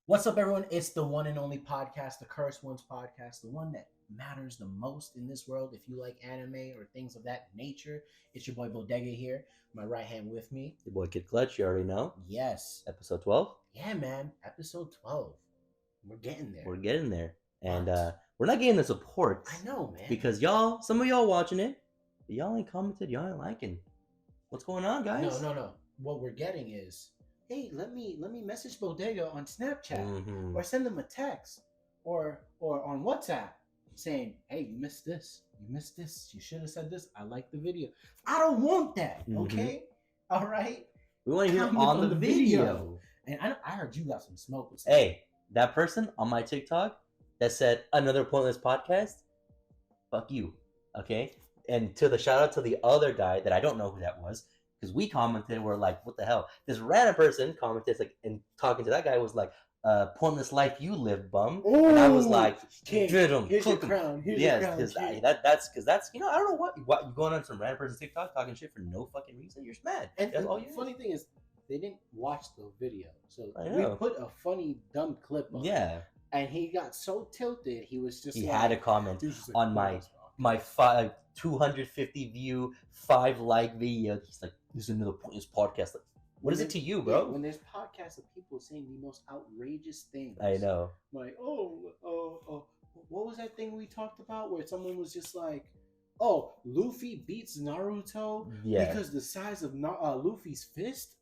What's up, everyone? It's the one and only podcast, the Cursed Ones podcast, the one that matters the most in this world. If you like anime or things of that nature, it's your boy Bodega here. My right hand with me. Your boy Kid Clutch, you already know. Yes. Episode 12. Yeah, man. Episode 12. We're getting there. We're getting there. And we're not getting the support. I know, man. Because some of y'all watching it, but y'all ain't commented, y'all ain't liking. What's going on, guys? No. What we're getting is, hey, let me message Bodega on Snapchat or send them a text or on WhatsApp saying, hey, you missed this. You should have said this. I like the video. I don't want that. Okay. All right. We want to hear on the video. And I heard you got some smoke with Hey, that person on my TikTok that said another pointless podcast, fuck you. Okay. And to the shout out to the other guy that I don't know who that was, because we commented, we're like, what the hell? This random person commented, like, and talking to that guy was like, pointless life you live, bum. Ooh, and I was like, here's your crown. Because that's I don't know what you going on some random person's TikTok talking shit for no fucking reason. You're mad. And that's all the funny thing is, they didn't watch the video, so I we know. put a funny dumb clip on. Yeah. And he got so tilted, he was just. He had a comment on my 250 view 5 like video. He's like, this is another pointless podcast. Like, what is it to you, bro? Yeah, when there's podcasts of people saying the most outrageous things. I know. Like, what was that thing we talked about where someone was just like, oh, Luffy beats Naruto because the size of Luffy's fist?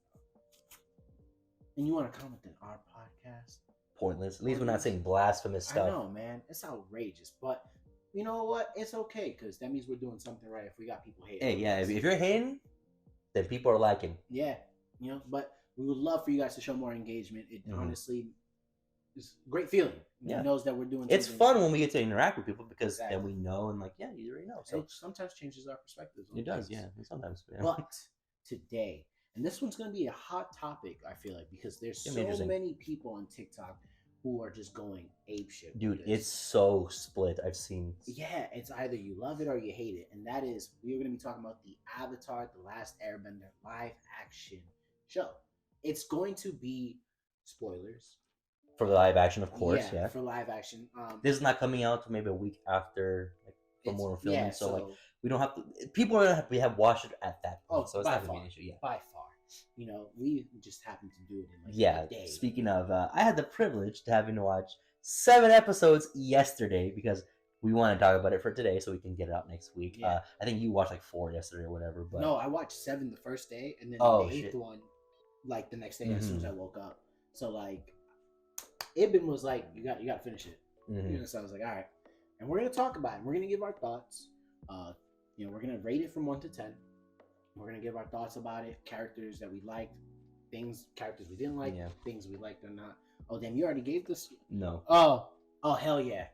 And you want to comment on our podcast? Pointless. At least we're not saying blasphemous stuff. I know, man. It's outrageous. But you know what? It's okay, because that means we're doing something right if we got people hating. Hey, yeah, if you're hating, then people are liking. Yeah, but we would love for you guys to show more engagement. It honestly is a great feeling. It knows that we're doing something. It's fun when we get to interact with people because then we know and you already know. So it sometimes changes our perspectives. It does, yeah. Sometimes. Yeah. But today, and this one's going to be a hot topic, I feel like, because there's so many people on TikTok who are just going apeshit. Dude, it's so split. I've seen. Yeah, it's either you love it or you hate it. And that is, we're going to be talking about the Avatar, The Last Airbender live action show. It's going to be spoilers. For the live action, of course, yeah. For live action. This is not coming out until maybe a week after for more filming. Yeah, so we don't have to. People are going to have watched it at that point. So it's not going to be an issue. Yeah. By far. We just happen to do it in a day. Speaking of, I had the privilege to having to watch 7 episodes yesterday because we want to talk about it for today so we can get it out next week. Yeah. I think you watched 4 yesterday or whatever. But no, I watched 7 the first day and then the 8th one the next day as soon as I woke up. So Ibn was like, you got to finish it. So I was like, all right. And we're going to talk about it. We're going to give our thoughts. We're going to rate it from 1 to 10. We're going to give our thoughts about it, characters that we liked, characters we didn't like, things we liked or not. Oh, damn, you already gave this? No. Oh, hell yeah.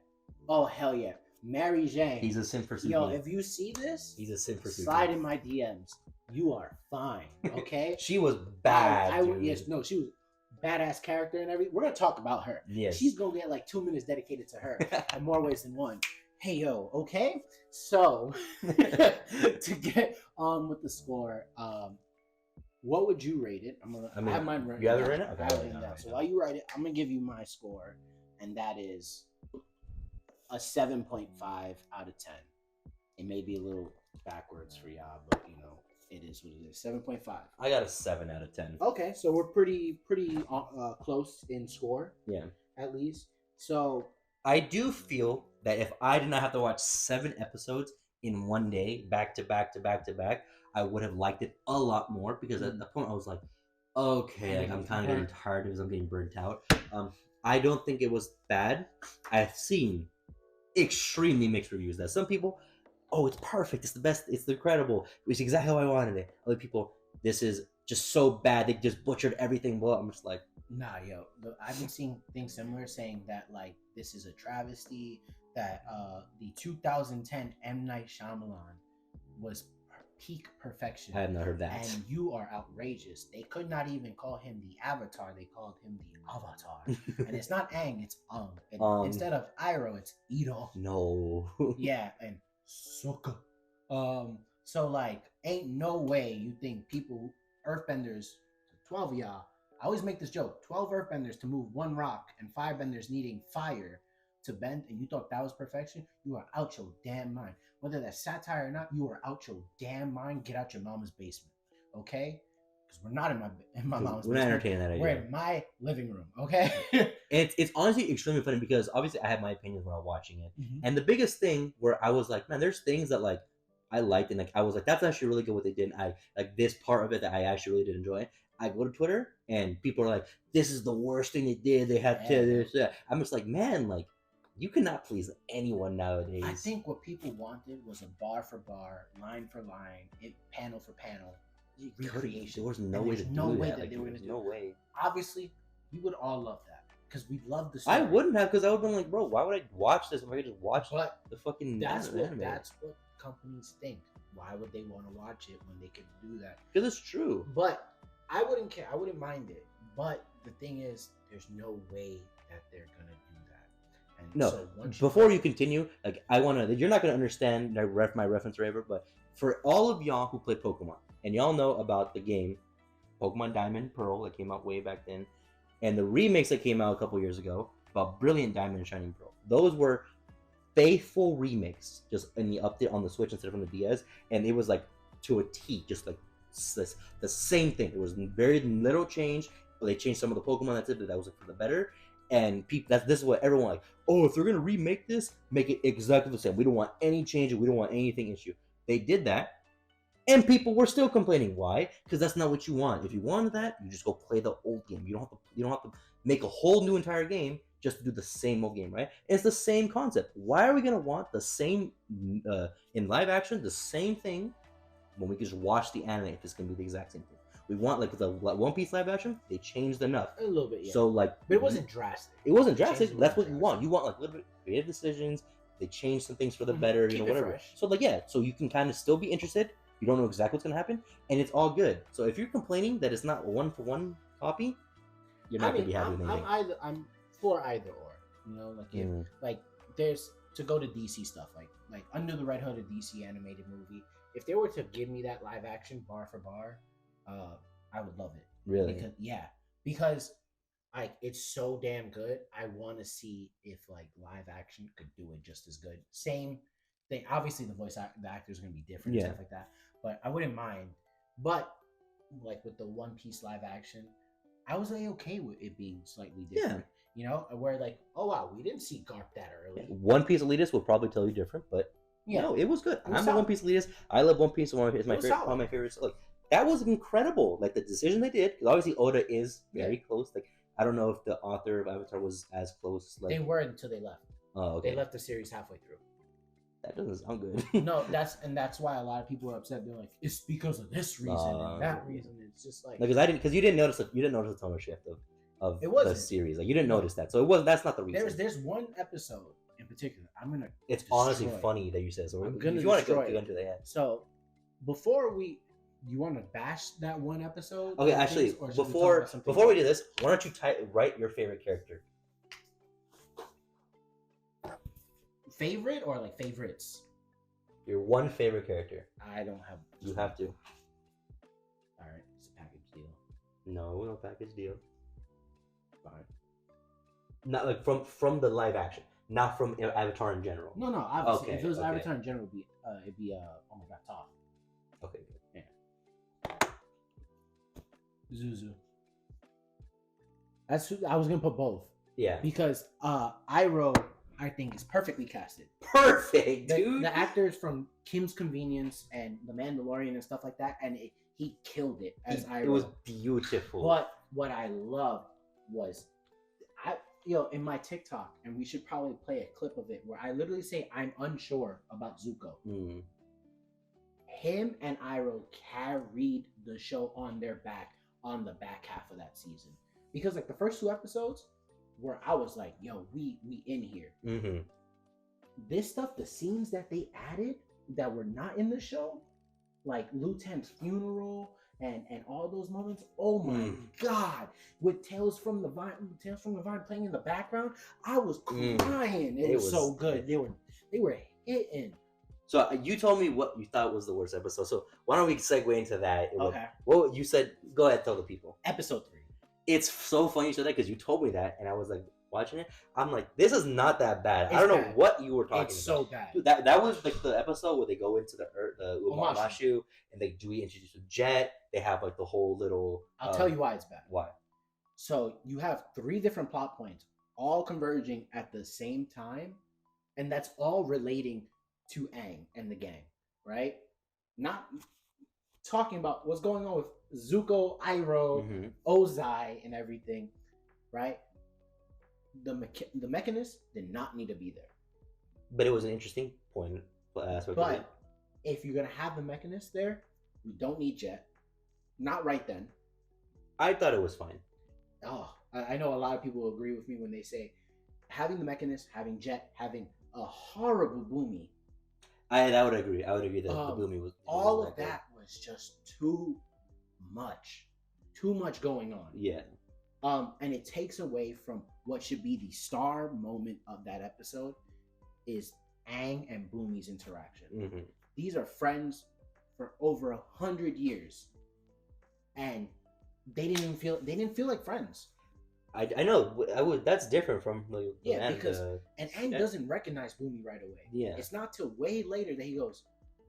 Mary Jane. He's a simp for Suki. Yo, if you see this, he's a simp for Suki. Slide in my DMs. You are fine, okay? She was bad, dude. Yes, no, she was badass character and everything. We're going to talk about her. Yes. She's going to get 2 minutes dedicated to her in more ways than one. Hey, yo, okay? So, to get on with the score, what would you rate it? I have mine written. You have it written? Okay. I have it written down. So while you write it, I'm going to give you my score, and that is a 7.5 out of 10. It may be a little backwards for y'all, but, it is what it is. 7.5. I got a 7 out of 10. Okay, so we're pretty close in score. Yeah. At least. So I do feel that if I did not have to watch 7 episodes in one day, back to back to back to back, I would have liked it a lot more because at the point I was like, okay, I'm kind of getting tired because I'm getting burnt out. I don't think it was bad. I've seen extremely mixed reviews that some people, oh, it's perfect, it's the best, it's incredible, it's exactly how I wanted it. Other people, this is just so bad, they just butchered everything. Well, I'm just like, nah, yo, I've been seeing things similar saying that this is a travesty, that the 2010 M. Night Shyamalan was peak perfection. I have not heard that. And you are outrageous. They could not even call him the Avatar. They called him the Avatar. And it's not Aang, it's Aang. Instead of Iroh, it's Ito. No. Yeah, and Sokka. So ain't no way you think people, Earthbenders, 12 of y'all, I always make this joke: 12 Earthbenders to move one rock, and 5 benders needing fire to bend, and you thought that was perfection? You are out your damn mind. Whether that's satire or not, you are out your damn mind. Get out your mama's basement, okay? Because we're not in my mom's basement. We're not entertaining that idea. We're in my living room, okay? It's honestly extremely funny because obviously I had my opinions when I was watching it, and the biggest thing where I was like, man, there's things that like I liked, and like I was like, that's actually really good what they did. And I like this part of it that I actually really did enjoy. I go to Twitter and people are like, this is the worst thing they did. They had to this, that. I'm just like, man, like you cannot please anyone nowadays. I think what people wanted was a bar for bar, line for line, panel for panel recreation. There was no way to do that. Like, there was no way. Obviously, we would all love that because we love the story. I wouldn't have, because I would have been like, bro, why would I watch this if I could just watch the fucking that's what companies think. Why would they want to watch it when they could do that? Because it's true. But I wouldn't care. I wouldn't mind it. But the thing is, there's no way that they're gonna do that. And no. So before you continue, like you're not gonna understand my reference or whatever. But for all of y'all who play Pokemon and y'all know about the game Pokemon Diamond Pearl that came out way back then, and the remakes that came out a couple years ago about Brilliant Diamond and Shining Pearl, those were faithful remakes, just in the update on the Switch instead of on the DS, and it was like to a T, just like the same thing. There was very little change, but they changed some of the Pokemon. That's it. That was for the better. And this is what everyone like. Oh, if they're gonna remake this, make it exactly the same. We don't want any change. We don't want anything issue. They did that, and people were still complaining. Why? Because that's not what you want. If you wanted that, you just go play the old game. You don't have to make a whole new entire game just to do the same old game, right? It's the same concept. Why are we gonna want the same in live action, the same thing, when we can just watch the anime if it's gonna be the exact same thing? We want, like with the One Piece live action, they changed enough. A little bit, yeah. So like, but it wasn't drastic. It wasn't drastic. That's what you want. You want like a little bit of creative decisions. They changed some things for the better, Keep whatever. Fresh. So like, yeah, so you can kind of still be interested. You don't know exactly what's gonna happen, and it's all good. So if you're complaining that it's not one for one copy, you're not gonna be happy with anything. I'm for either or. You know, like if, like there's to go to DC stuff, like Under the Red Hood, a DC animated movie. If they were to give me that live action bar for bar, I would love it. Really? Because like it's so damn good. I want to see if like live action could do it just as good. Same thing. Obviously, the actors are gonna be different and stuff like that. But I wouldn't mind. But like with the One Piece live action, I was like okay with it being slightly different. Yeah. You know, where like, oh wow, we didn't see Garp that early. One Piece elitist will probably tell you different, but no, it was good. I'm a One Piece elitist. I love One Piece. It's my favorite. One of my favorites. Look, that was incredible. Like the decision they did, because obviously Oda is very close. Like I don't know if the author of Avatar was as close. Like they were until they left. Oh, okay. They left the series halfway through. That doesn't sound good. No, that's why a lot of people are upset. They're like, it's because of this reason and that reason. It's just like because you didn't notice the tone shift of the series. Like you didn't notice that, so it wasn't. That's not the reason. There's one episode in particular. It's honestly funny that you said so. I'm gonna. If you want to go into the end. So you want to bash that one episode? Okay, actually, before we do this, why don't you write your favorite character? Favorite or like favorites? Your one favorite character. I don't have. You have to. All right, it's a package deal. No package deal. Fine. Not like from the live action, not from Avatar in general. No, obviously. Okay, if it was Avatar in general, it'd be oh my god, Toph. Okay, good. Yeah. Zuzu. That's who I was gonna put both. Yeah. Because Iroh, I think, is perfectly casted. Perfect, dude. The actors from Kim's Convenience and The Mandalorian and stuff like that, and he killed it as Iroh. It was beautiful. But what I loved was, in my TikTok, and we should probably play a clip of it, where I literally say I'm unsure about Zuko. Him and Iroh carried the show on their back on the back half of that season, because like the first 2 episodes, where I was like, yo, we in here. This stuff, the scenes that they added that were not in the show, like Liu Ten's funeral and all those moments, oh my god, with Tales from the Vine playing in the background, I was crying. It was so good. They were hitting. So you told me what you thought was the worst episode. So why don't we segue into that? Okay. Well, you said, go ahead, tell the people. Episode 3. It's so funny you said that because you told me that, and I was like watching it. I'm like, this is not that bad. I don't know what you were talking about. It's so bad. Dude, that was like the episode where they go into the Umashu, and they introduce a jet. They have like the whole little. I'll tell you why it's bad. Why? So you have 3 different plot points, all converging at the same time, and that's all relating to Aang and the gang, right? Not talking about what's going on with Zuko, Iroh, Ozai, and everything, right? The Mechanist did not need to be there. But it was an interesting point. But if you're going to have the Mechanist there, we don't need Jet. Not right then. I thought it was fine. Oh, I know a lot of people will agree with me when they say having the Mechanist, having Jet, having a horrible Boomy. I would agree. I would agree that the Boomy was... All of that was just too much. Too much going on. Yeah. And it takes away from what should be the star moment of that episode is Aang and Boomy's interaction. Mm-hmm. These are friends for over 100 years. And they didn't feel like friends. I know. That's different from the because Aang doesn't recognize Boomy right away. Yeah, it's not till way later that he goes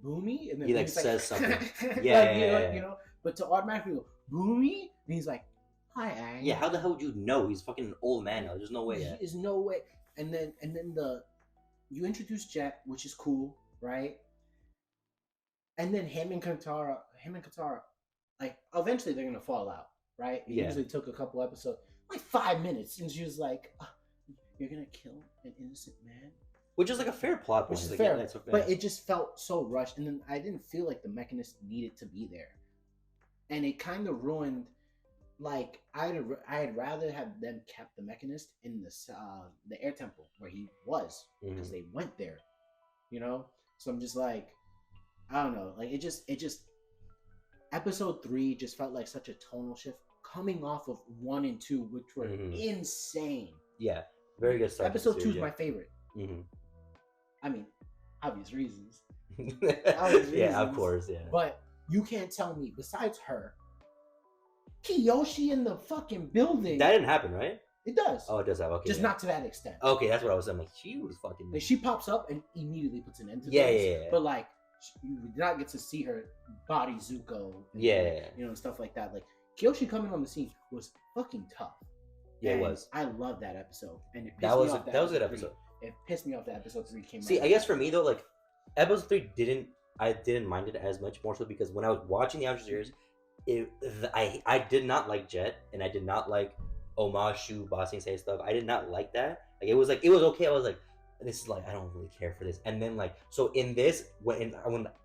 Boomy, and then he says something. You know. But to automatically go Boomy, and he's like, "Hi, Aang." Yeah, how the hell would you know? He's fucking an old man now. There's no way. There's no way. And then you introduce Jet, which is cool, right? And then him and Katara, like eventually they're gonna fall out, right? It usually took a couple episodes. Like 5 minutes, and she was like, "You're gonna kill an innocent man," which is like a fair plot point. Which is fair, but it just felt so rushed, and then I didn't feel like the Mechanist needed to be there, and it kind of ruined. Like I'd rather have them kept the Mechanist in the air temple where he was, because they went there, you know. So I'm just like, I don't know, like it just episode 3 just felt like such a tonal shift. Coming off of 1 and 2, which were insane. Yeah, very good start. Episode 2 is my favorite. I mean, obvious reasons. Yeah, of course, yeah. But you can't tell me, besides her, Kiyoshi in the fucking building. That didn't happen, right? It does. Oh, it does have. Okay, just not to that extent. Okay, that's what I was saying. Like, she was fucking. Like, she pops up and immediately puts an end to things. Yeah. But like, you did not get to see her body Zuko. And, you know, and stuff like that. Like. Kiyoshi coming on the scene was fucking tough. Yeah, it was. I love that episode, and it pissed that was me off. That was a good episode. It pissed me off that episode 3 came out. See, I guess for me though, like episode 3 didn't mind it as much, more so because when I was watching the actual series, I did not like Jet, and I did not like Omashu bossing say stuff. I did not like that. Like it was okay. I was like, this is like I don't really care for this. And then like so in this when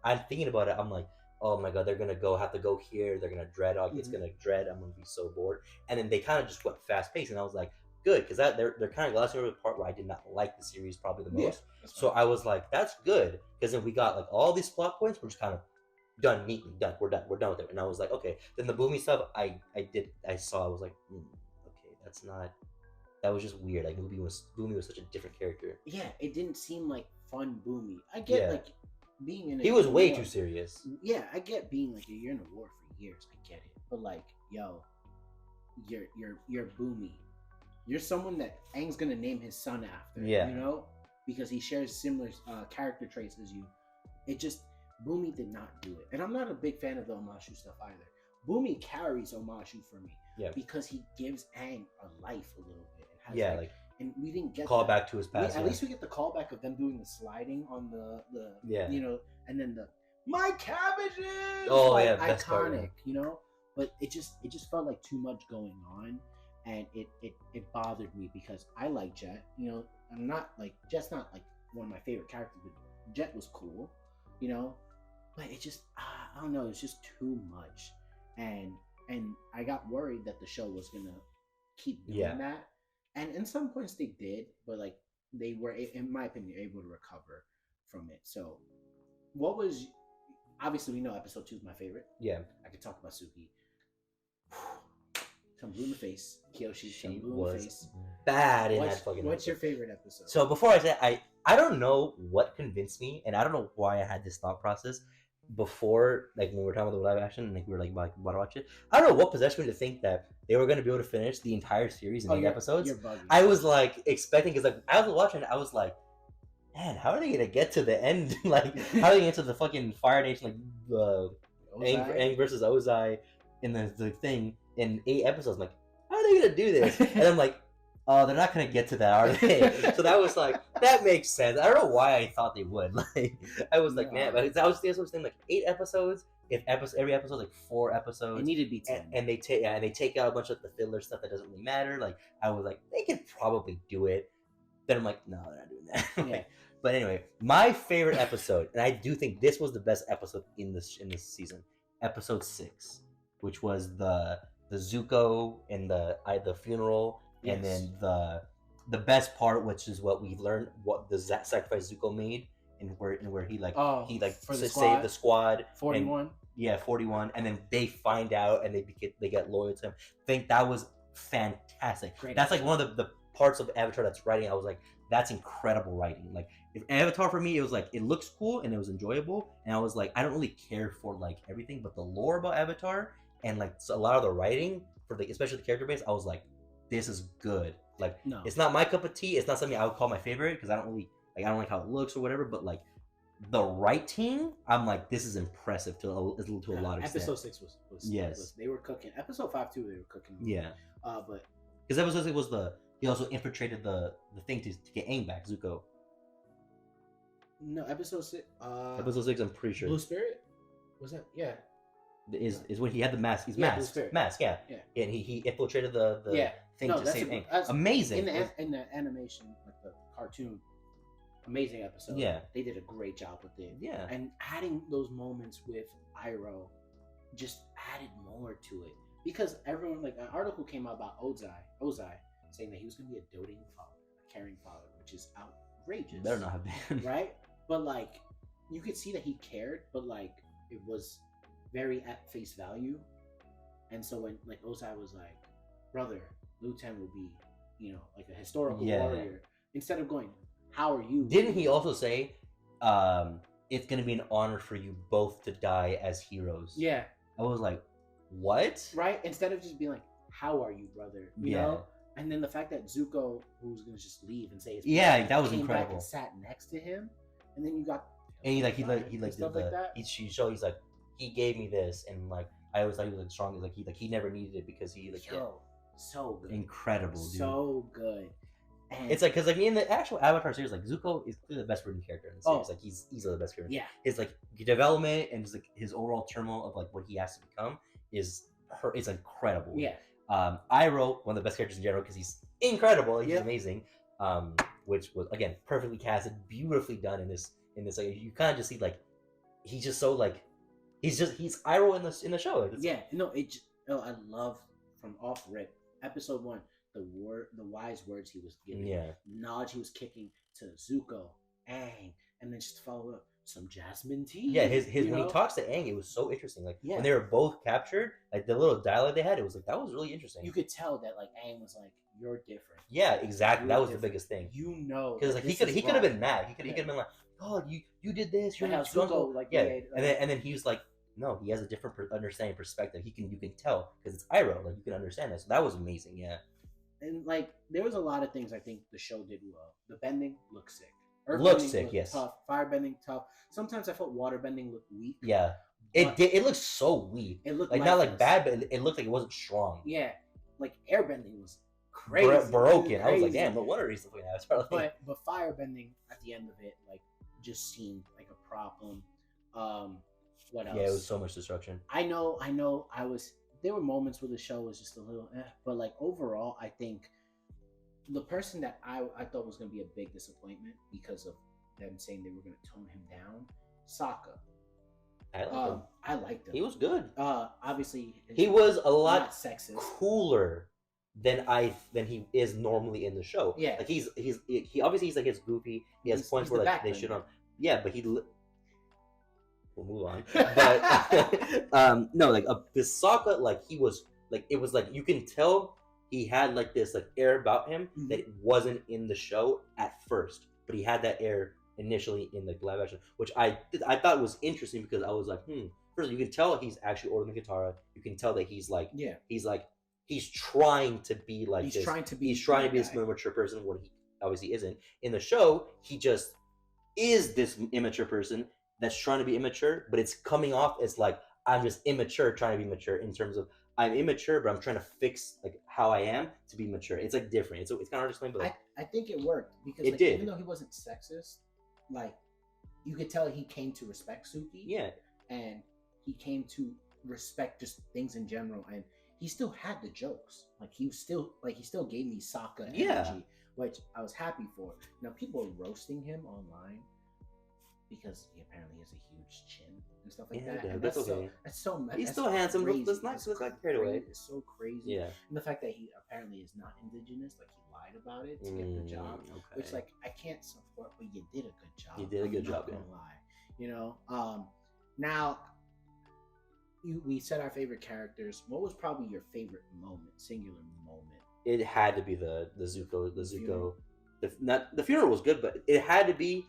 I'm thinking about it, I'm like, oh my god, they're gonna have to go here. They're gonna dread. It's gonna dread. I'm gonna be so bored. And then they kind of just went fast paced, and I was like, good, because they're kind of glossing over the part where I did not like the series probably the most. So I was like, that's good, because then we got like all these plot points were just kind of done neatly. Done. We're done with it. And I was like, okay. Then the Boomy stuff, I saw. I was like, okay, that's not. That was just weird. Like Boomy was such a different character. Yeah, it didn't seem like fun Boomy. I get like. Being in he was way too serious. Yeah, I get being like you're in a war for years. I get it, but like, yo, you're Boomy. You're someone that Aang's gonna name his son after. Yeah, you know, because he shares similar character traits as you. It just Boomy did not do it, and I'm not a big fan of the Omashu stuff either. Boomy carries Omashu for me. Yeah, because he gives Aang a life a little bit. It has and we didn't get call back to his past. At least we get the callback of them doing the sliding on the you know, and then the my cabbages. Oh like, yeah, iconic, part, yeah. You know. But it just felt like too much going on, and it bothered me because I like Jet. You know, I'm not like Jet's not like one of my favorite characters, but Jet was cool. You know, but it just I don't know. It's just too much, and I got worried that the show was gonna keep doing that. And in some points they did, but like they were, in my opinion, able to recover from it. So, what was obviously we know episode 2 is my favorite. Yeah, I could talk about Suki. Some blue in the face, Kiyoshi. She was bad in that fucking. What's your favorite episode? So before I say I don't know what convinced me, and I don't know why I had this thought process. before, like when we were talking about the live action, and like we were like about to watch it. I don't know what possessed me to think that they were going to be able to finish the entire series in 8 episodes. I was like expecting, because like I was watching it, I was like, man, how are they gonna get to the end? Like, how are they gonna get to the fucking Fire Nation, like Aang versus Ozai in the thing in 8 episodes? I'm like, how are they gonna do this? And I'm like, oh, they're not gonna get to that, are they? So that was like, that makes sense. I don't know why I thought they would. Like, I was like, man, but that was saying, like 8 episodes. If every episode like 4 episodes, it needed to be 10. And they take out a bunch of the filler stuff that doesn't really matter. Like, I was like, they could probably do it. Then I'm like, no, they're not doing that. Yeah. But anyway, my favorite episode, and I do think this was the best episode in this season, episode 6, which was the Zuko and the funeral, yes. And then the best part, which is what we learned, what the sacrifice Zuko made, and where he saved the squad. 41. Yeah, 41, and then they find out and they get loyal to him. I think that was fantastic. Great. That's like one of the parts of Avatar that's writing. I was like, that's incredible writing. Like, if Avatar for me, it was like, it looks cool and it was enjoyable, and I was like, I don't really care for like everything, but the lore about Avatar and like a lot of the writing for the, especially the character base, I was like, this is good. Like, no, it's not my cup of tea. It's not something I would call my favorite because I don't like how it looks or whatever. But like the writing, I'm like, this is impressive to a lot of extent. Episode 6 was they were cooking. Episode 5 too, they were cooking. Yeah. But because episode 6 was he also infiltrated the thing to get Aang back, Zuko. No, episode 6. Episode 6, I'm pretty sure. Blue Spirit? Was that? Yeah. Is when he had the mask. He's masked. Mask, yeah. And he infiltrated the thing to save Aang. Amazing. In the animation, like the cartoon, amazing episode. Yeah. They did a great job with it. Yeah. And adding those moments with Iroh just added more to it. Because everyone, like, an article came out about Ozai, saying that he was going to be a doting father, a caring father, which is outrageous. Better not have been. Right? But, like, you could see that he cared, but, like, it was very at face value. And so when, like, Ozai was like, brother, Liu Ten will be, like a historical warrior. Instead of going, how are you? Didn't he also say, it's going to be an honor for you both to die as heroes? Yeah. I was like, what? Right? Instead of just being like, how are you, brother? You know? And then the fact that Zuko, who's gonna just leave and say his that was came incredible. Back and sat next to him, and then you got and he shows like, he gave me this, and like I always thought he was like strong. He never needed it because he like so good, incredible, dude. So good. And it's like, because like in the actual Avatar series, like Zuko is clearly the best written character in the series. Like he's easily the best character. Yeah. His like development and just like his overall turmoil of like what he has to become is incredible. Yeah. Iroh, one of the best characters in general, because he's incredible. He's amazing. Which was again perfectly casted, beautifully done in this. Like, you kind of just see like he's just so like he's Iroh in the show. I love from off rip episode 1 the wise words he was giving, knowledge he was kicking to Zuko, Aang, and then just follow up some jasmine tea. Yeah, his when he talks to Aang, it was so interesting. Like when they were both captured, like the little dialogue they had, it was like that was really interesting. You could tell that like Aang was like, "You're different." Yeah, exactly. That was the biggest thing. Because like he could have been mad. He could have been like, "Oh, you did this. You're not Zuko." Like and then he was like, "No, he has a different understanding perspective. You can tell because it's Iroh. Like you can understand that." So that was amazing. Yeah. And like there was a lot of things I think the show did well. The bending looked sick. Looks sick, yes. Tough. Firebending tough. Sometimes I felt waterbending looked weak. Yeah, it looked so weak. It looked like not like bad, but it looked like it wasn't strong. Yeah, like airbending was crazy, broken. I was like, damn, no wonder he's looking at it. But firebending at the end of it, like, just seemed like a problem. What else? Yeah, it was so much destruction. I know. There were moments where the show was just a little, but like overall, I think the person that I thought was going to be a big disappointment because of them saying they were going to tone him down, Sokka. I liked him. He was good. Obviously, he was a lot sexist, cooler than he is normally in the show. Yeah, like he obviously he's like it's goofy. He has points where like they should on. Yeah, but we'll move on. But no, like this Sokka, like he was like it was like you can tell he had like this like air about him that wasn't in the show at first, but he had that air initially in the live action, which I thought was interesting because I was like, first you can tell he's actually older than Katara. You can tell that he's like he's trying to be like he's this. Trying to be he's trying to be this mature person when he obviously isn't. In the show, he just is this immature person that's trying to be immature, but it's coming off as like I'm just immature trying to be mature in terms of I'm immature, but I'm trying to fix like how I am to be mature. It's like different. It's kind of hard to explain, but like, I think it worked because it did. Even though he wasn't sexist, like you could tell he came to respect Suki. Yeah, and he came to respect just things in general, and he still had the jokes. Like he still gave me Sokka energy, which I was happy for. Now people are roasting him online because he apparently has a huge chin and stuff like that. And that's okay. That's so messy. He's still handsome. Let's not carried away. It's so crazy. Yeah. And the fact that he apparently is not indigenous, like he lied about it to get the job, which like I can't support, but you did a good job. You did a good job. I'm not gonna lie. You know. Now we said our favorite characters. What was probably your favorite moment, singular moment? It had to be the Zuko. The funeral was good, but it had to be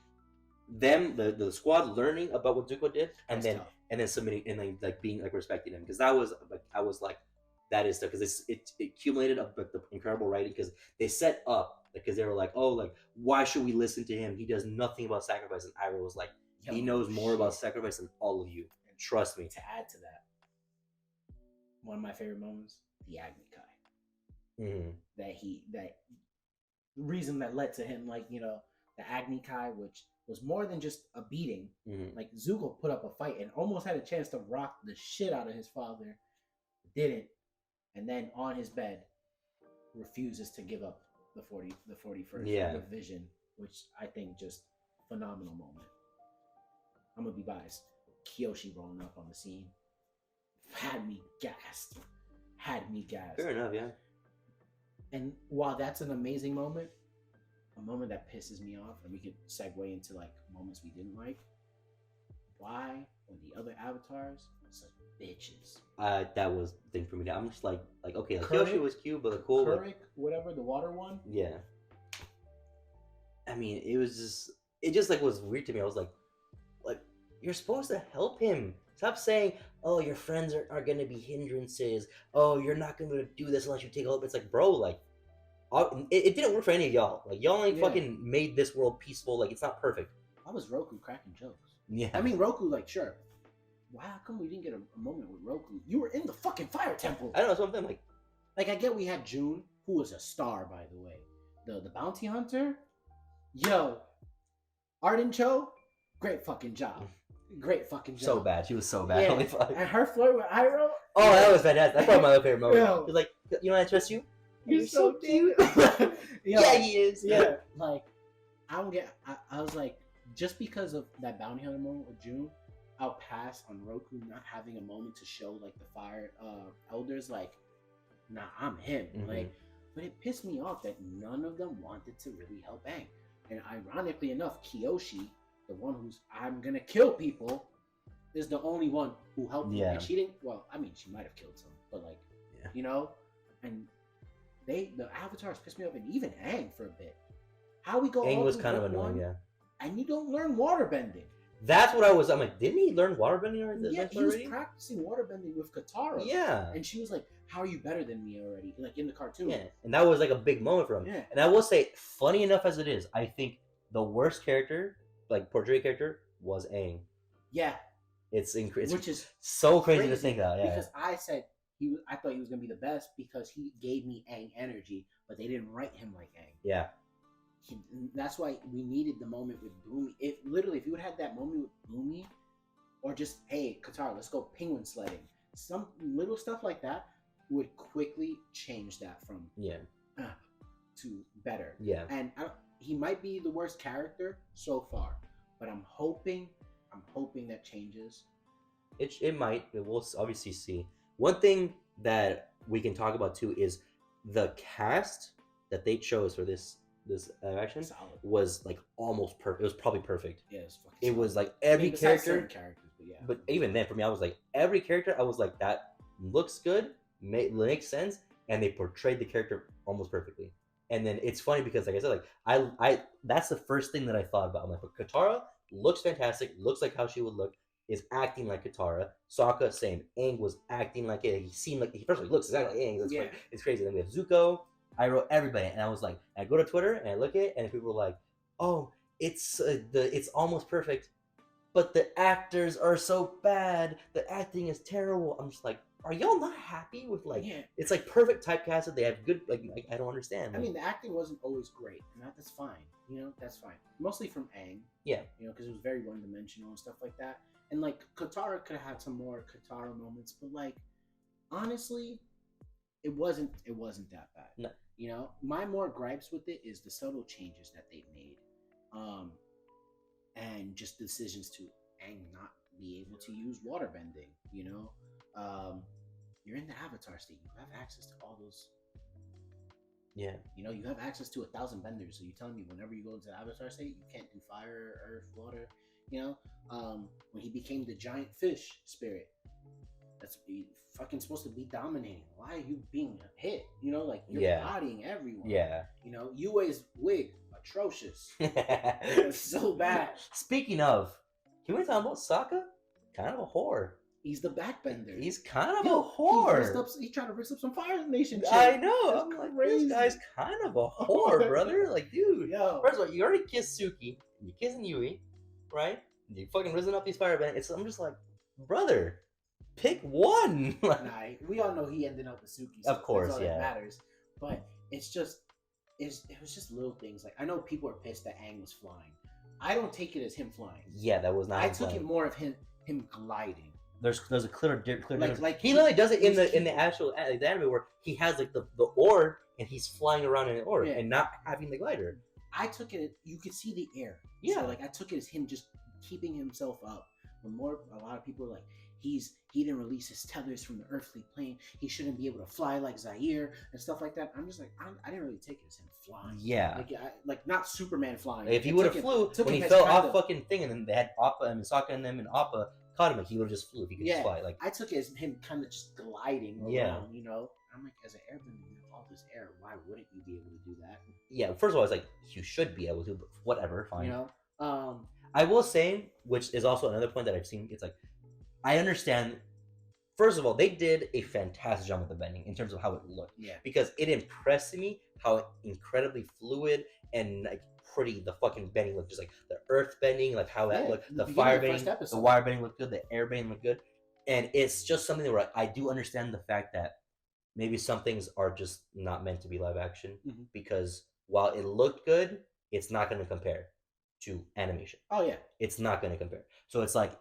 them, the squad learning about what Zuko did, and then submitting and then like being like respecting him, because that was like I was like that is stuff because it accumulated up like the incredible writing because they set up because they were like, oh, like why should we listen to him? He does nothing about sacrifice, and Iroh was like, he knows more about sacrifice than all of you. Trust me. To add to that, one of my favorite moments, the Agni Kai. Mm-hmm. The reason that led to him, like, you know, the Agni Kai, which was more than just a beating. Mm-hmm. Like Zuko put up a fight and almost had a chance to rock the shit out of his father, didn't, and then on his bed refuses to give up the 41st division, which I think just phenomenal moment. I'm gonna be biased. Kyoshi rolling up on the scene had me gassed. Fair enough, yeah. And while that's an amazing moment, a moment that pisses me off, and we could segue into like moments we didn't like. Why, when the other avatars are such bitches? That was the thing for me. I'm just like okay, like Kyoshi was cute, but cool. Kurik, whatever, the water one. Yeah. I mean, it just like was weird to me. I was like, you're supposed to help him. Stop saying, oh, your friends are gonna be hindrances. Oh, you're not gonna do this unless you take a help. It's like, bro, like, it didn't work for any of y'all. Like, y'all ain't fucking made this world peaceful. Like, it's not perfect. Why was Roku cracking jokes? Yeah. I mean, Roku, like, sure. Why? How come we didn't get a moment with Roku? You were in the fucking fire temple. I don't know, something like I get we had June, who was a star, by the way. The bounty hunter. Yo, Arden Cho, great fucking job. Great fucking job. So bad. She was so bad. Yeah. And her flirt with Iroh. Oh, that was fantastic. That's probably my other favorite moment. She was like, you know, I trust you. You're so cute. Yeah, he is. Yeah. Like, I was like, just because of that bounty hunter moment with June, I'll pass on Roku not having a moment to show like the fire elders like, nah, I'm him. Mm-hmm. Like, but it pissed me off that none of them wanted to really help Aang. And ironically enough, Kyoshi, the one who's I'm gonna kill people, is the only one who helped me. And she didn't. Well, I mean, she might have killed some, but like, you know, and the avatars pissed me off, and even Aang for a bit. How we go? Aang was kind of annoying, yeah. And you don't learn waterbending. That's what I'm like. Didn't he learn waterbending already? Yeah, he was practicing waterbending with Katara. Yeah, and she was like, "How are you better than me already?" Like in the cartoon. Yeah, and that was like a big moment for him. Yeah. And I will say, funny enough as it is, I think the worst character, like portrayed character, was Aang. Yeah, it's which is so crazy to think of. Yeah, because I said I thought he was gonna be the best because he gave me Aang energy, but they didn't write him like Aang. Yeah. That's why we needed the moment with Boomy. If you would have had that moment with Boomy, or just, hey, Katara, let's go penguin sledding. Some little stuff like that would quickly change that from to better. Yeah. And he might be the worst character so far, but I'm hoping that changes. It might. We'll obviously see. One thing that we can talk about too is the cast that they chose for this action was like almost perfect. It was probably perfect. Yeah, it was like every character. But even then, for me, I was like every character. I was like, that looks good, makes sense, and they portrayed the character almost perfectly. And then it's funny because, like I said, like I that's the first thing that I thought about. I'm like, but Katara looks fantastic, looks like how she would look, is acting like Katara. Sokka, same. Aang was acting like it. He seemed like, he first of all, he looks exactly like Aang. That's like, it's crazy. Then we have Zuko. I wrote everybody, and I was like, I go to Twitter and I look at it, and people were like, oh, it's almost perfect, but the actors are so bad. The acting is terrible. I'm just like, are y'all not happy with like? Yeah. It's like perfect typecasted. They have good like I don't understand. I mean, the acting wasn't always great, and that's fine. You know, that's fine. Mostly from Aang. Yeah. You know, because it was very one-dimensional and stuff like that. And like Katara could have had some more Katara moments, but like honestly, it wasn't that bad. No. You know, my more gripes with it is the subtle changes that they made, and just decisions to Aang not be able to use water bending. You know, you're in the Avatar state. You have access to all those. Yeah. You know, you have access to 1,000 benders. So you're telling me whenever you go into the Avatar state, you can't do fire, earth, water. You know, when he became the giant fish spirit, that's fucking supposed to be dominating. Why are you being hit? You know, like you're bodying everyone. Yeah. You know, Yue's wig, atrocious. It's so bad. Speaking of, can we talk about Sokka? Kind of a whore. He's the backbender. He's kind of a whore. He's trying to risk up some Fire Nation shit. I know. I'm like, this guy's kind of a whore, brother. Like, dude. Yo. First of all, you already kissed Suki. You're kissing Yui, right? You fucking risen up these firebenders. I'm just like, brother, pick one. Nah, we all know he ended up with Suki. So of course, that's all that matters. But it was just little things. Like, I know people are pissed that Aang was flying. I don't take it as him flying. Yeah, that was not. I took it more of him gliding. There's a clear difference. Like he literally does it in the actual the anime where he has like the orb and he's flying around in an orb and not having the glider. I took it. You could see the air. Yeah. So like I took it as him just keeping himself up. When a lot of people are like, he didn't release his tethers from the earthly plane. He shouldn't be able to fly like Zaire and stuff like that. I'm just like, I didn't really take it as him flying. Yeah. Like not Superman flying. If he would have flew when he fell off fucking thing, and then they had Appa and Sokka and them, and Appa caught him, like he would have just flew if he could just fly. Like I took it as him kind of just gliding around, you know. I'm like, as an airbender, you have all this air. Why wouldn't you be able to do that? Yeah. First of all, I was like, you should be able to, but whatever, fine. You know. I will say, which is also another point that I've seen. It's like, I understand. First of all, they did a fantastic job with the bending in terms of how it looked. Yeah. Because it impressed me how incredibly fluid and like pretty the fucking bending looked. Just like the earth bending, like how that looked, the fire bending, the wire bending looked good, the air bending looked good, and it's just something where I do understand the fact that maybe some things are just not meant to be live action because while it looked good, it's not going to compare to animation. Oh yeah, it's not going to compare. So it's like,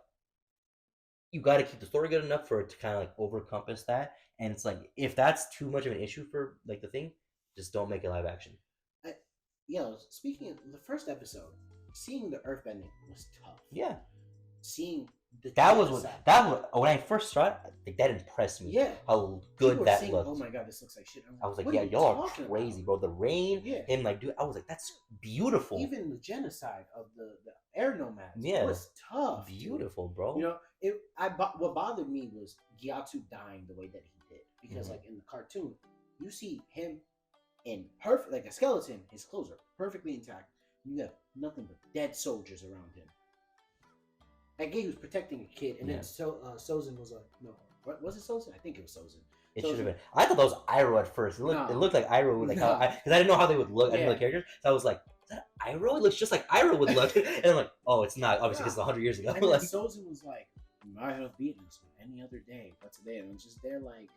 you got to keep the story good enough for it to kind of like overcompass that. And it's like, if that's too much of an issue for like the thing, just don't make it live action. Speaking of the first episode, seeing the earthbending was tough. Yeah. Seeing that was when I first saw it, like, that impressed me. Yeah. How good that looked. Oh my god, this looks like shit. I was like, yeah, y'all are crazy, bro. The rain, him like, dude, I was like, that's beautiful. Even the genocide of the air nomads was tough. Beautiful, bro. You know, what bothered me was Gyatso dying the way that he did. Because like in the cartoon, you see him in perfect, like a skeleton, his clothes are perfectly intact. You have nothing but dead soldiers around him. Like he was protecting a kid, and then Sozin was like, no, what was it, Sozin? I think it was Sozin. It should have been. I thought that was Iroh at first. It looked like Iroh, like because I didn't know how they would look. I didn't know the characters, so I was like, is that Iroh? It looks just like Iroh would look. And I'm like, oh, it's not. Obviously, because it's 100 years ago. And like, Sozin was like, you might have beaten us any other day, but today, and I'm just there like,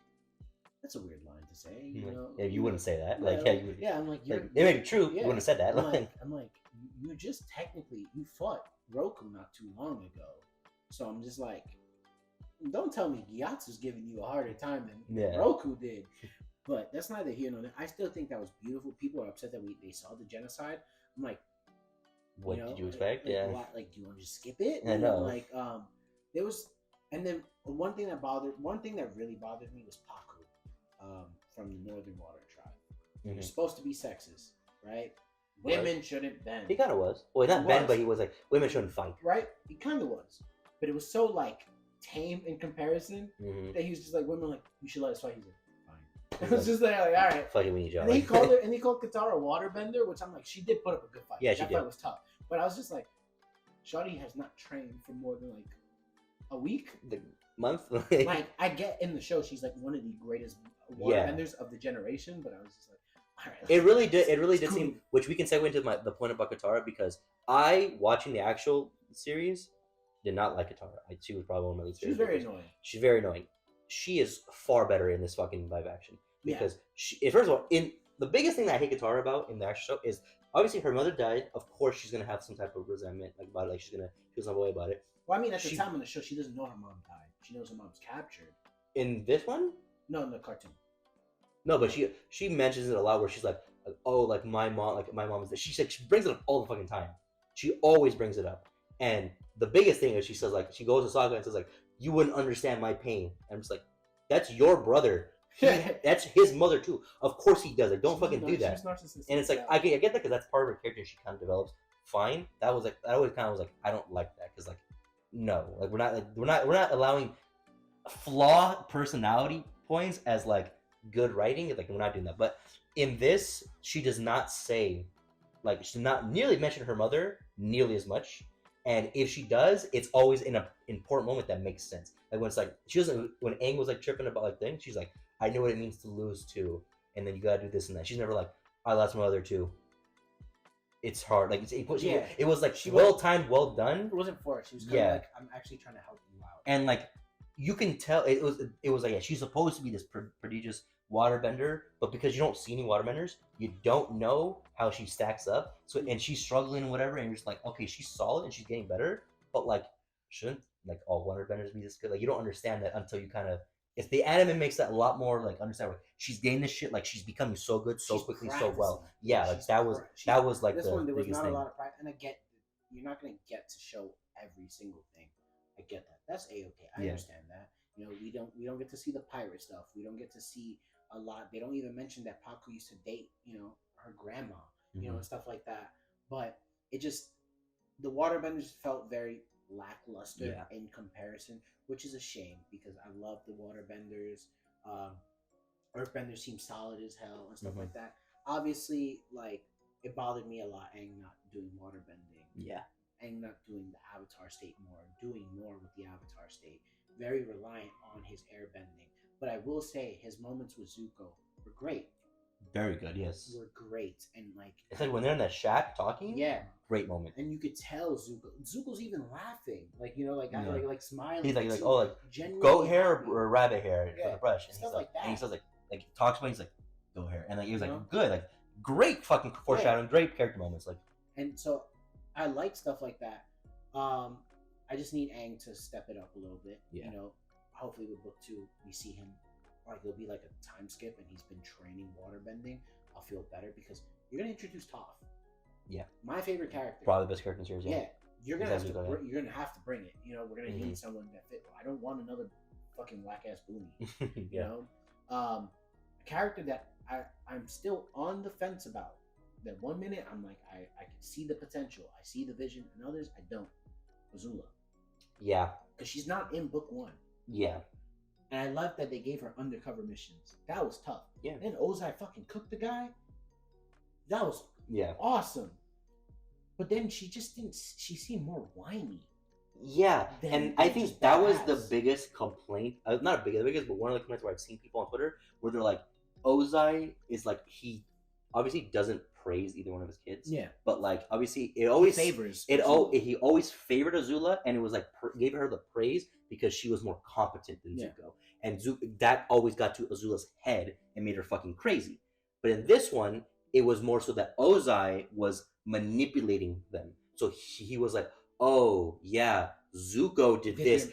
that's a weird line to say, you know? Yeah, you wouldn't say that. Like, you would. Yeah, I'm like, it may be true. You wouldn't have said that. I'm like, you just technically you fought Roku not too long ago, so I'm just like, don't tell me Gyatso's giving you a harder time than Roku did. But that's neither here nor there. I still think that was beautiful. People are upset that they saw the genocide. I'm like, what did you expect? Like, do you want to just skip it? I know. Like, there was, and then one thing that really bothered me was Paku, from the Northern Water Tribe. You're supposed to be sexist, right? Women shouldn't bend. He kind of was. Well, not bend, but he was like, women shouldn't fight. Right? He kind of was. But it was so, like, tame in comparison that he was just like, women like, you should let us fight. He's like, It was just like, all right. Fucking we need y'all. And he called Katara a waterbender, which I'm like, she did put up a good fight. Yeah, she did. That fight was tough. But I was just like, Shawty has not trained for more than like a week. The month? Like, I get in the show, she's like one of the greatest waterbenders of the generation, but I was just like, all right. It really did seem, which we can segue into the point about Katara, because I, watching the actual series, did not like Katara. She was probably one of my least favorite. She's very annoying. She's very annoying. She is far better in this fucking live action. Because first of all, the biggest thing that I hate Katara about in the actual show is obviously her mother died. Of course, she's gonna have some type of resentment about it. Like she feels some way about it. Well, I mean, at the time on the show, she doesn't know her mom died. She knows her mom's captured. In this one? No, in the cartoon. No, but she mentions it a lot where she's like, oh, like my mom is this. She brings it up all the fucking time. She always brings it up. And the biggest thing is she says, like, she goes to Sokka and says, like, you wouldn't understand my pain. And I'm just like, that's your brother. That's his mother too. Of course he does. Like, don't fucking do that. And it's like, I get that because that's part of her character. She kind of develops. Fine. That was like, I always kind of was like, I don't like that because, like, no, like we're not allowing flawed personality points as like good writing. Like we're not doing that. But in this, she does not say, like, she does not nearly mention her mother nearly as much. And if she does, it's always in an important moment that makes sense. Like when it's like she doesn't. When Aang was like tripping about like things, she's like, "I know what it means to lose too, and then you gotta do this and that." She's never like, "I lost my mother too." It's hard. Like it was like well timed, well done. It wasn't for it. She was kind of like, "I'm actually trying to help you out." And like you can tell, it was like she's supposed to be this prodigious waterbender, but because you don't see any waterbenders, you don't know how she stacks up. So and she's struggling and whatever, and you're just like, okay, she's solid and she's getting better, but like shouldn't like all waterbenders be this good? Like you don't understand that until you kind of. If the anime makes that a lot more like understand, like she's getting this shit, like she's becoming so good, so quickly, so well. Yeah, like that was like this the one. There was biggest not thing. a lot of practice, and I get you're not gonna get to show every single thing. I get that. That's a-okay. I understand that. You know, we don't get to see the pirate stuff. We don't get to see a lot. They don't even mention that Paco used to date, you know, her grandma, you know, and stuff like that. But it just the waterbenders felt very lackluster in comparison, which is a shame because I love the waterbenders. Earthbenders seem solid as hell and stuff like that. Obviously, like it bothered me a lot, Aang not doing waterbending. Yeah. Aang not doing the Avatar state more, doing more with the Avatar state. Very reliant on his airbending. But I will say his moments with Zuko were great. Very good, yes. Were great. And like it's like when they're in that shack talking. Yeah. Great moment. And you could tell Zuko's even laughing. Like, you know, like like smiling. He's like oh like goat hair or rabbit hair for the brush. And stuff like that. And he says like he talks about it, he's like goat hair. And like he was like good, like great fucking foreshadowing, great character moments. Like and so I like stuff like that. I just need Aang to step it up a little bit. Yeah. You know, hopefully with book 2 we see him like it'll be like a time skip and he's been training waterbending. I'll feel better because you're gonna introduce Toph. Yeah. My favorite character. Probably the best character in series. Yeah. You're gonna have to bring it. You know, we're gonna need someone that fit. I don't want another fucking whack ass Boomy. You know, a character that I'm still on the fence about. That 1 minute I'm like I can see the potential, I see the vision, and others I don't. Azula. Yeah. Because she's not in book 1. Yeah. And I love that they gave her undercover missions. That was tough. Yeah. Then Ozai fucking cooked the guy. That was awesome. But then she just didn't. She seemed more whiny. Yeah, and I think that was the biggest complaint. Not the biggest, but one of the complaints where I've seen people on Twitter where they're like, Ozai is like he obviously doesn't praise either one of his kids. Yeah. But like obviously it always favors it. He always favored Azula, and it was like gave her the praise because she was more competent than Zuko, and that always got to Azula's head and made her fucking crazy. But in this one, it was more so that Ozai was manipulating them. So he was like, "Oh yeah, Zuko did this.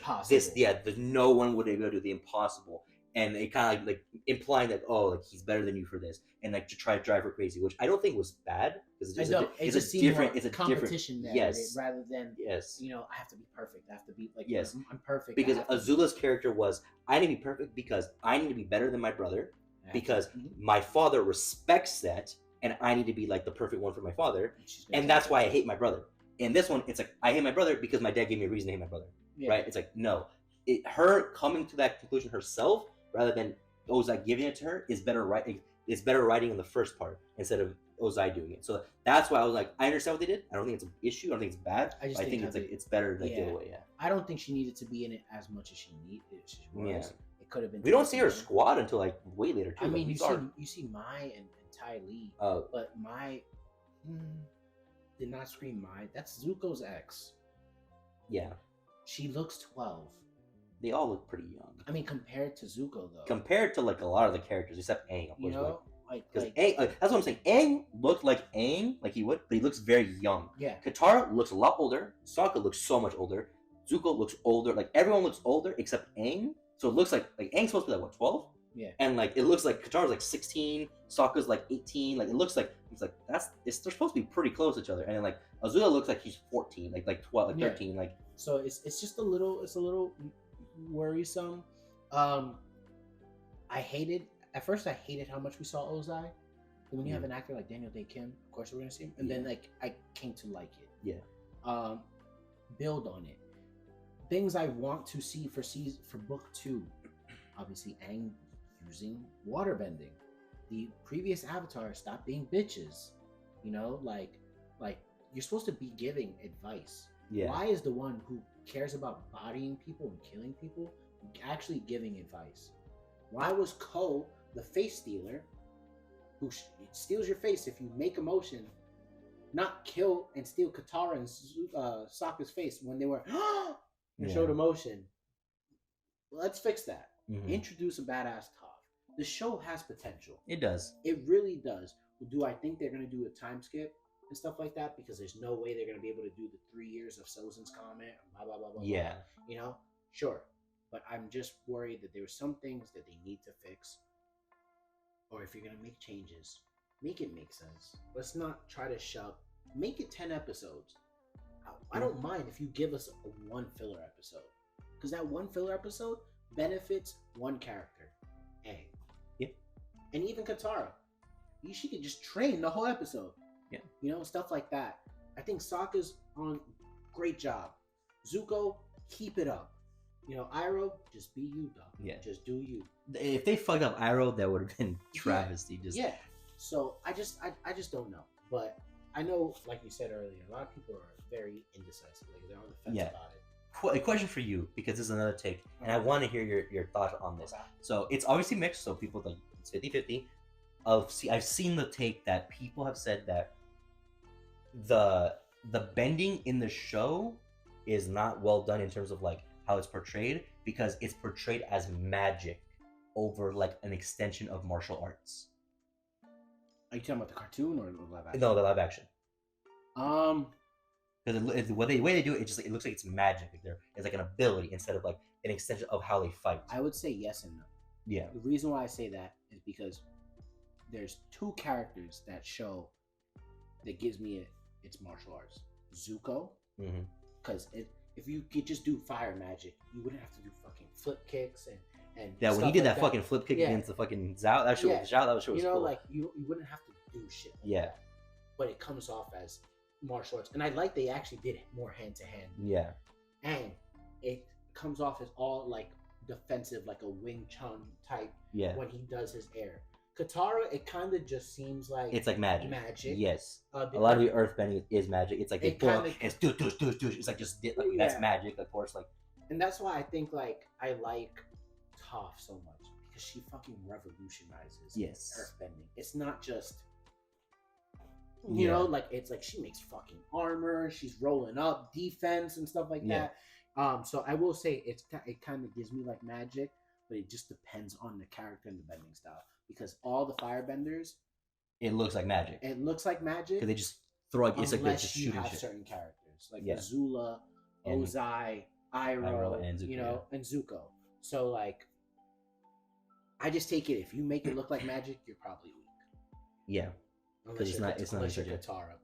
No one would be able to do the impossible." And it kind of like implying that he's better than you for this, and like to try to drive her crazy, which I don't think was bad because it's a different competition there, rather than you know I have to be perfect, I have to be like I'm perfect because Azula's character was I need to be perfect because I need to be better than my brother because my father respects that, and I need to be like the perfect one for my father, and that's why I hate my brother. In this one, it's like I hate my brother because my dad gave me a reason to hate my brother, right? It's like no, her coming to that conclusion herself. Rather than Ozai giving it to her is better writing. It's better writing in the first part instead of Ozai doing it. So that's why I was like, I understand what they did. I don't think it's an issue. I don't think it's bad. I think it's like it's better the other way. Yeah. I don't think she needed to be in it as much as she needed. Yeah. It could have been. We don't see her squad until like way later too. I mean, you see Mai and Ty Lee, but Mai did not scream Mai. That's Zuko's ex. Yeah. She looks 12. They all look pretty young. I mean, compared to Zuko though. Compared to like a lot of the characters, except Aang. You know, because Aang, that's what I'm saying. Aang looked like Aang, like he would, but he looks very young. Yeah. Katara looks a lot older. Sokka looks so much older. Zuko looks older. Like everyone looks older except Aang. So it looks like Aang's supposed to be like what, 12? Yeah. And like it looks like Katara's like 16, Sokka's like 18. Like it looks like they're supposed to be pretty close to each other. And then like Azula looks like he's 14, like 12, like 13, like. So it's just a little worrisome. I hated how much we saw Ozai. And when you have an actor like Daniel Day Kim, of course we're gonna see him. And then like I came to like it. Yeah. Build on it. Things I want to see for book 2. Obviously, Aang using water bending. The previous Avatar stopped being bitches. You know, like you're supposed to be giving advice. Yeah. Why is the one who cares about bodying people and killing people actually giving advice? Why was Ko, the face stealer, who steals your face if you make a motion, not kill and steal Katara and Sokka's face when they were and showed emotion? Let's fix that. Introduce a badass Toph. The show has potential. It does. It really does. Do I think they're going to do a time skip and stuff like that? Because there's no way they're going to be able to do the 3 years of Sozin's comment. Blah, blah, blah, blah. Yeah. Blah. You know? Sure. But I'm just worried that there are some things that they need to fix. Or if you're going to make changes, make it make sense. Let's not try to shove. Make it 10 episodes. I don't mind if you give us one filler episode. Because that one filler episode benefits one character. Aang. Yeah. And even Katara. She could just train the whole episode. Yeah. You know, stuff like that. I think Sokka's on great job. Zuko, keep it up. You know, Iroh, just be you, dog. Yeah. Just do you. If they fucked up Iroh, that would have been travesty. Yeah. So I just don't know. But I know, like you said earlier, a lot of people are very indecisive. Like they're on the fence about it. A question for you, because this is another take, and I want to hear your thoughts on this. Okay. So it's obviously mixed, so people think it's 50-50. I've seen the take that people have said that the bending in the show is not well done in terms of like how it's portrayed, because it's portrayed as magic over like an extension of martial arts. Are you talking about the cartoon or the live action? No, the live action. Because the way they do it, it looks like it's magic. Like it's like an ability instead of like an extension of how they fight. I would say yes and no. Yeah. The reason why I say that is because there's 2 characters that show that gives me it's martial arts. Zuko, because if you could just do fire magic, you wouldn't have to do fucking flip kicks and yeah. When he did that fucking flip kick against the fucking Zhao, that shit was cool. You know, like you wouldn't have to do shit. Like that. But it comes off as martial arts, and I like they actually did it more hand to hand. Yeah. And it comes off as all like defensive, like a Wing Chun type. Yeah. When he does his air. Katara, it kind of just seems like it's like magic. Magic. Yes. A lot of the earthbending is magic. It's like they pull up, it's do. It's like just that's magic. Of course, like. And that's why I think like I like Toph so much, because she fucking revolutionizes earthbending. It's not just you know, like it's like she makes fucking armor. She's rolling up defense and stuff like that. So I will say it kind of gives me like magic, but it just depends on the character and the bending style. Because all the firebenders, it looks like magic. It looks like magic. Because they just throw like it's like they're just shooting shit. Certain characters like Azula, Ozai, Iroh, and Zuko, you know, and Zuko. So like, I just take it. If you make it look like magic, you're probably weak. Yeah. Because it's not you're Katara,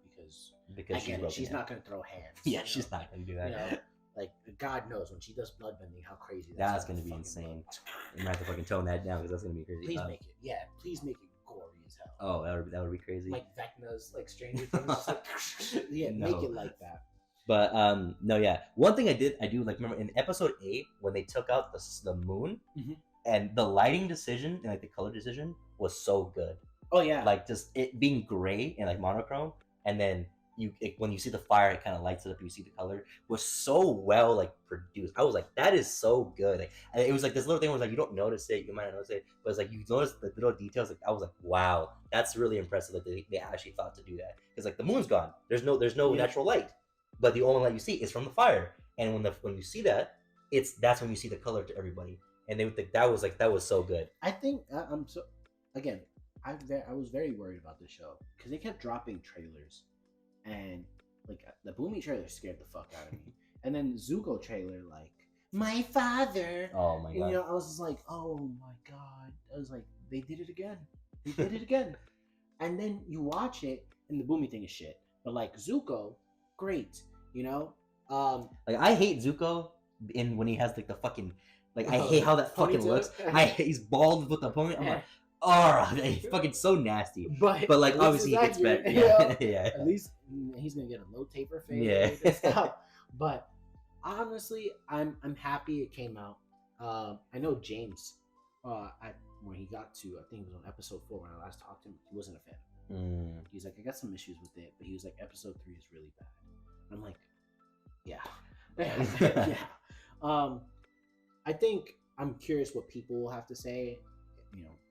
because she's not going to throw hands. Yeah, she's not going to do that. You know, like God knows when she does bloodbending, how crazy that's going to be insane. You might have to fucking tone that down, because that's going to be crazy. Please make it gory as hell. Oh, that would be crazy. Like Vecna's like Stranger Things, just like make it like that. But no, yeah. One thing I do like remember in episode 8 when they took out the moon. and the lighting decision and like the color decision was so good. Oh yeah, like just it being gray and like monochrome, and then when you see the fire, it kind of lights it up. You see the color was so well like produced. I was like, that is so good. Like, and it was like this little thing was like you don't notice it, you might not notice it, but it's like you notice the little details. Like I was like, wow, that's really impressive that they actually thought to do that, because like the moon's gone. There's no natural light, but the only light you see is from the fire. And when you see that, that's when you see the color to everybody. And they would think that was so good. I think I'm so again. I was very worried about this show because they kept dropping trailers, and like the Boomy trailer scared the fuck out of me, and then Zuko trailer like my father. Oh my god! And, I was just like, oh my god! I was like, they did it again. They did it again. And then you watch it, and the Boomy thing is shit. But like Zuko, great. Like I hate Zuko when he has like the fucking like I hate how that fucking looks. He's bald with the pony. I'm like, oh, he's fucking so nasty. But like obviously he gets better. Yeah. At least he's gonna get a low taper fade. Yeah. But honestly, I'm happy it came out. I know James, when he got to, I think it was on episode 4 when I last talked to him, he wasn't a fan. He's like, I got some issues with it, but he was like, episode 3 is really bad. I'm like, yeah. Yeah. I think I'm curious what people will have to say.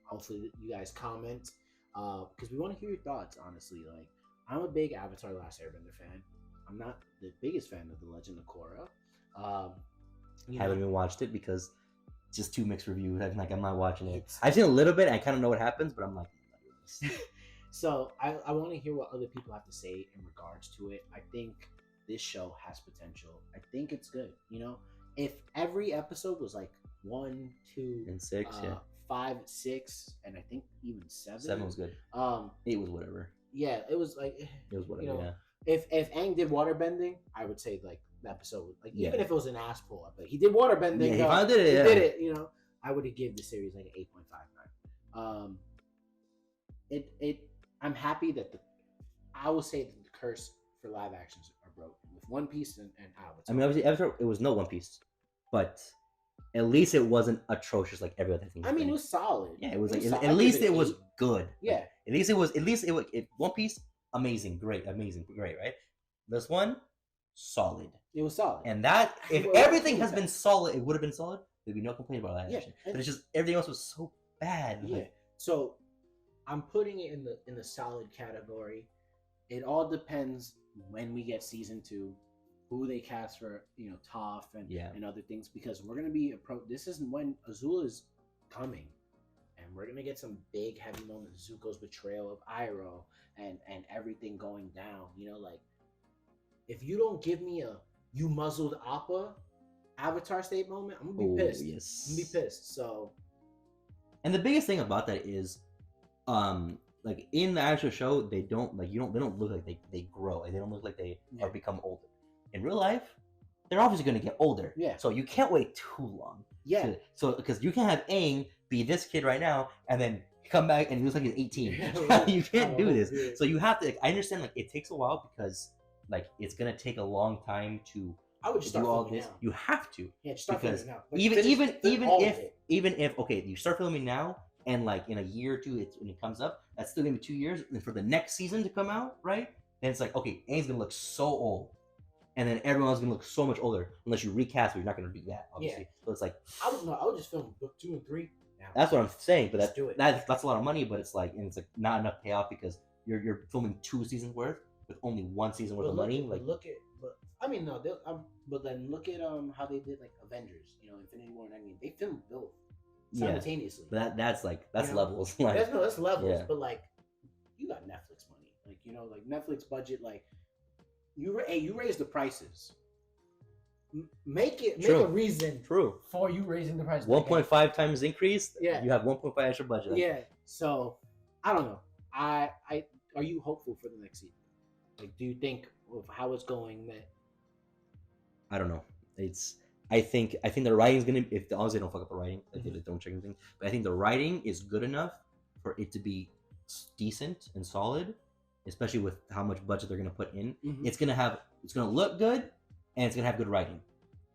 Hopefully you guys comment, because we want to hear your thoughts. Honestly, like I'm a big Avatar: Last Airbender fan. I'm not the biggest fan of The Legend of Korra. Haven't even watched it because just 2 mixed reviews. I'm not watching it. I've seen a little bit. I kind of know what happens, but I'm like, I'm not doing this. So I want to hear what other people have to say in regards to it. I think this show has potential. I think it's good. If every episode was like 1, 2, and 6, 5, 6, and I think even 7. 7 was good. 8 was whatever. Yeah, it was like it was whatever. Yeah. If Aang did waterbending, I would say like the episode, like even if it was an ass pull, but he did waterbending. Yeah, he did it. He did it. I would have given the series like an 8.59. I'm happy that I will say that the curse for live actions are broken with One Piece and Avatar. I mean, obviously, Avatar, it was no One Piece, but at least it wasn't atrocious like every other thing. I mean, it was solid. Yeah, it was like at least it was good. Yeah, like, at least it was One Piece, amazing, great, right? This one, solid. It was solid. And that if everything has been solid, it would have been solid. There'd be no complaint about that. Yeah, but it's just everything else was so bad. Yeah. Like, so I'm putting it in the solid category. It all depends when we get season 2, who they cast for Toph and other things, because we're gonna be this is when Azula is coming, and we're gonna get some big heavy moments. Zuko's betrayal of Iroh and everything going down. Like if you don't give me a you muzzled Appa Avatar state moment, I'm gonna be pissed. Yes. I'm gonna be pissed. So, and the biggest thing about that is, like in the actual show, they don't look like they grow. Like, they don't look like they are become older. In real life, they're obviously going to get older. Yeah. So you can't wait too long. Yeah. So because you can't have Aang be this kid right now and then come back and he looks like he's 18. You can't do this. So you have to. I understand. Like it takes a while because like it's going to take a long time to. I would just start do all filming this. now. You have to. Yeah, just start filming now. Like, even if okay, you start filming now. And like in a year or 2, when it comes up, that's still gonna be 2 years. And for the next season to come out, right? Then it's like, okay, Aang's gonna look so old, and then everyone's gonna look so much older unless you recast. But you're not gonna do that, obviously. Yeah. So it's like I would just film book 2 and 3 now. That's what I'm saying, but that's a lot of money. But it's like not enough payoff because you're filming 2 seasons worth with only 1 season worth of money. But then look at how they did like Avengers, Infinity War and Endgame. They filmed both simultaneously. But that's levels. Like that's levels. Yeah. But like, you got Netflix money. Like like Netflix budget. Like you raise the prices. Make a reason. True. For you raising the prices. 1.5 times increase. Yeah. You have 1.5 extra budget. Yeah. So I don't know. I are you hopeful for the next season? Like, do you think of how it's going that? I don't know. I think the writing's gonna, if obviously they don't fuck up the writing, like they don't check anything, but I think the writing is good enough for it to be decent and solid, especially with how much budget they're gonna put in. Mm-hmm. It's gonna look good, and it's gonna have good writing.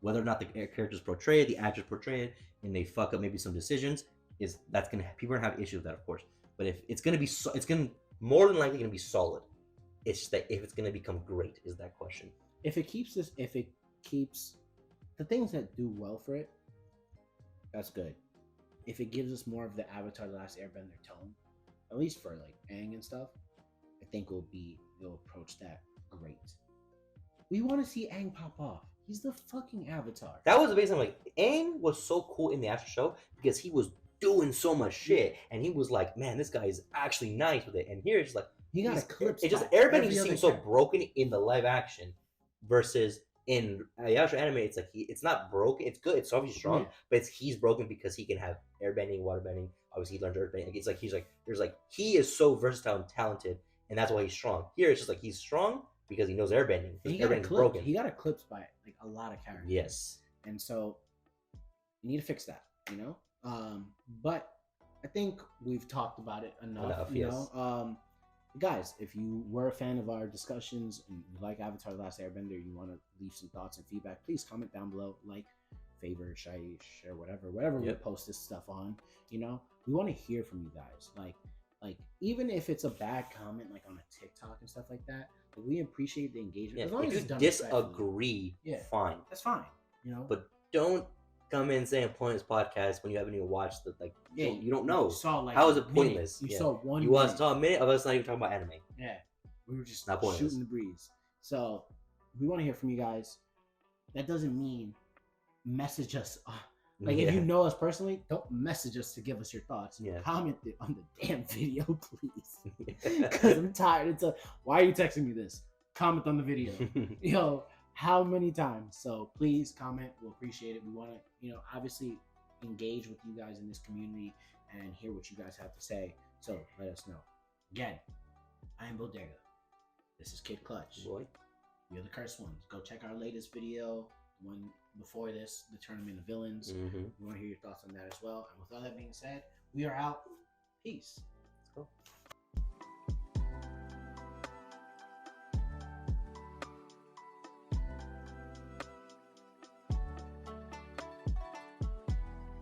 whether or not the characters portray it, the actors portray it, and they fuck up maybe some decisions, people are gonna have issues with that, of course. But if it's gonna be, it's gonna more than likely gonna be solid. It's just that if it's gonna become great is that question. If it keeps the things that do well for it, that's good. If it gives us more of the Avatar: The Last Airbender tone, at least for like Aang and stuff, I think it'll approach that great. We want to see Aang pop off. He's the fucking Avatar. That was the reason. Like, Aang was so cool in the Astro show because he was doing so much shit, and he was like, man, this guy is actually nice with it. And here it's like he got a clip. It just airbending just seems so broken in the live action versus in Yasha anime. It's like it's not broken. It's good. It's obviously strong, but he's broken because he can have airbending, waterbending. Obviously, he learned earthbending. It's like he is so versatile and talented, and that's why he's strong. Here, it's just like he's strong because he knows airbending. Airbending's broken. He got eclipsed by like a lot of characters. Yes, and so you need to fix that. But I think we've talked about it enough. You know, guys, if you were a fan of our discussions and you like Avatar: The Last Airbender, you want to leave some thoughts and feedback, please comment down below, like, favor, share, whatever we post this stuff on. We want to hear from you guys. Like even if it's a bad comment, like on a TikTok and stuff like that, we appreciate the engagement. As long as you disagree, fine. That's fine. But don't come in saying pointless podcast when you haven't even watched the you don't know. How is it pointless? You saw one. You saw a minute of us not even talking about anime. Yeah, we were just not shooting the breeze. So we want to hear from you guys. That doesn't mean message us. If you know us personally, don't message us to give us your thoughts. Comment it on the damn video, please. Because I'm tired. Why are you texting me this? Comment on the video. How many times? So please comment. We'll appreciate it. We want to, obviously engage with you guys in this community and hear what you guys have to say. So let us know. Again, I am Bodega. This is Kid Clutch. Boy. We are the Cursed Ones. Go check our latest video, one before this, the Tournament of Villains. We want to hear your thoughts on that as well. And with all that being said, we are out. Peace. Let's go.